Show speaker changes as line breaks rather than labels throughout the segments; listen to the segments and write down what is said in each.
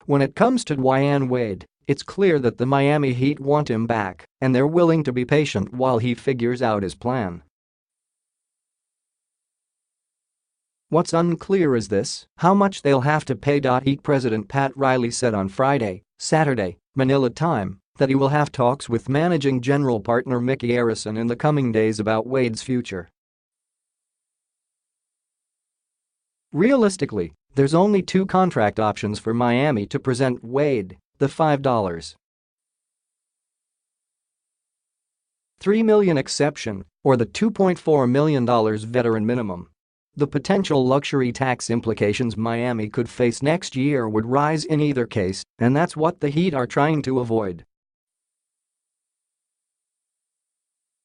When it comes to Dwyane Wade, it's clear that the Miami Heat want him back, and they're willing to be patient while he figures out his plan. What's unclear is this: how much they'll have to pay. Heat president Pat Riley said on Saturday, Manila time, that he will have talks with managing general partner Micky Arison in the coming days about Wade's future. Realistically, there's only two contract options for Miami to present Wade: the $5.3 million exception or the $2.4 million veteran minimum. The potential luxury tax implications Miami could face next year would rise in either case, and that's what the Heat are trying to avoid.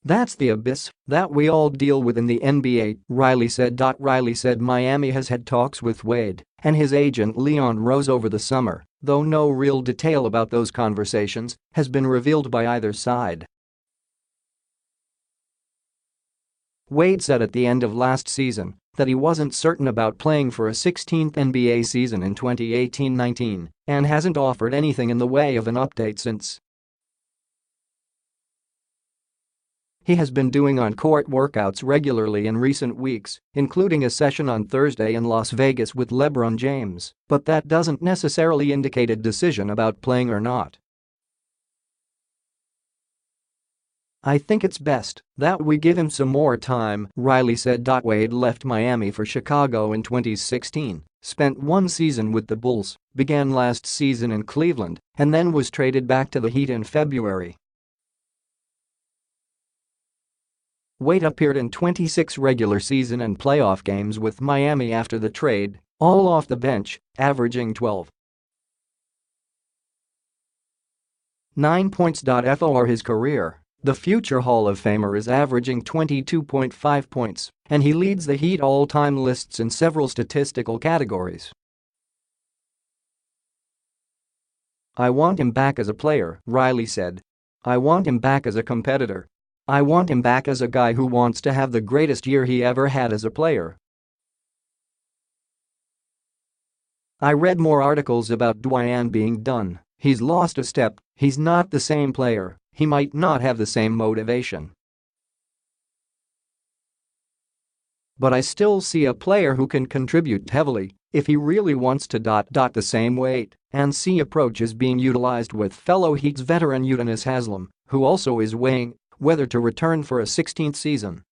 "That's the abyss that we all deal with in the NBA," Riley said. Riley said Miami has had talks with Wade and his agent Leon Rose over the summer, though no real detail about those conversations has been revealed by either side. Wade said at the end of last season that he wasn't certain about playing for a 16th NBA season in 2018-19 and hasn't offered anything in the way of an update since. He has been doing on-court workouts regularly in recent weeks, including a session on Thursday in Las Vegas with LeBron James, but that doesn't necessarily indicate a decision about playing or not. "I think it's best that we give him some more time," Riley said. Wade left Miami for Chicago in 2016, spent one season with the Bulls, began last season in Cleveland, and then was traded back to the Heat in February. Wade appeared in 26 regular season and playoff games with Miami after the trade, all off the bench, averaging 12.9 points. For his career, the future Hall of Famer is averaging 22.5 points, and he leads the Heat all-time lists in several statistical categories. "I want him back as a player," Riley said. "I want him back as a competitor. I want him back as a guy who wants to have the greatest year he ever had as a player." "I read more articles about Dwyane being done. He's lost a step, he's not the same player, he might not have the same motivation. But I still see a player who can contribute heavily if he really wants to. The same weight and see approach is being utilized with fellow Heat's veteran Udonis Haslem, who also is weighing whether to return for a 16th season.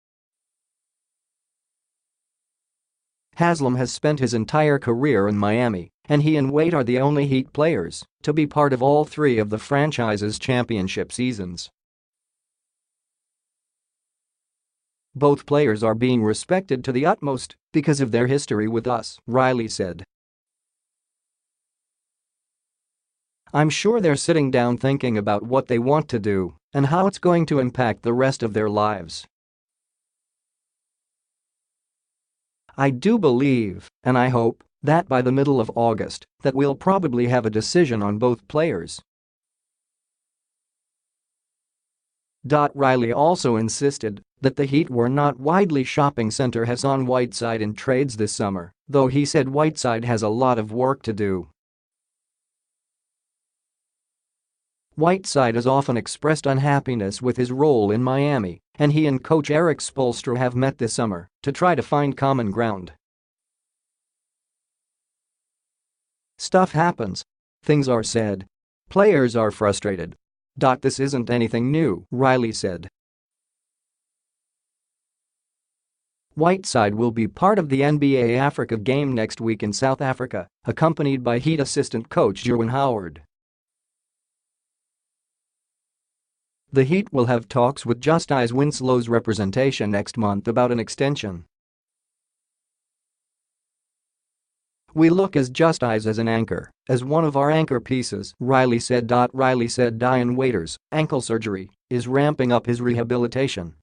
Haslem has spent his entire career in Miami, and he and Wade are the only Heat players to be part of all three of the franchise's championship seasons. Both players are being respected to the utmost because of their history with us," Riley said. "I'm sure they're sitting down thinking about what they want to do and how it's going to impact the rest of their lives. I do believe, and I hope, that by the middle of August, that we'll probably have a decision on both players." Riley also insisted that the Heat were not widely shopping center Hassan Whiteside in trades this summer, though he said Whiteside has a lot of work to do. Whiteside has often expressed unhappiness with his role in Miami, and he and coach Erik Spoelstra have met this summer to try to find common ground. "Stuff happens. Things are said. Players are frustrated. This isn't anything new," Riley said. Whiteside will be part of the NBA Africa game next week in South Africa, accompanied by Heat assistant coach Jerwin Howard. The Heat will have talks with Justice Winslow's representation next month about an extension. "We look as Justice as an anchor, as one of our anchor pieces," Riley said. Riley said Dwyane Wade's ankle surgery is ramping up his rehabilitation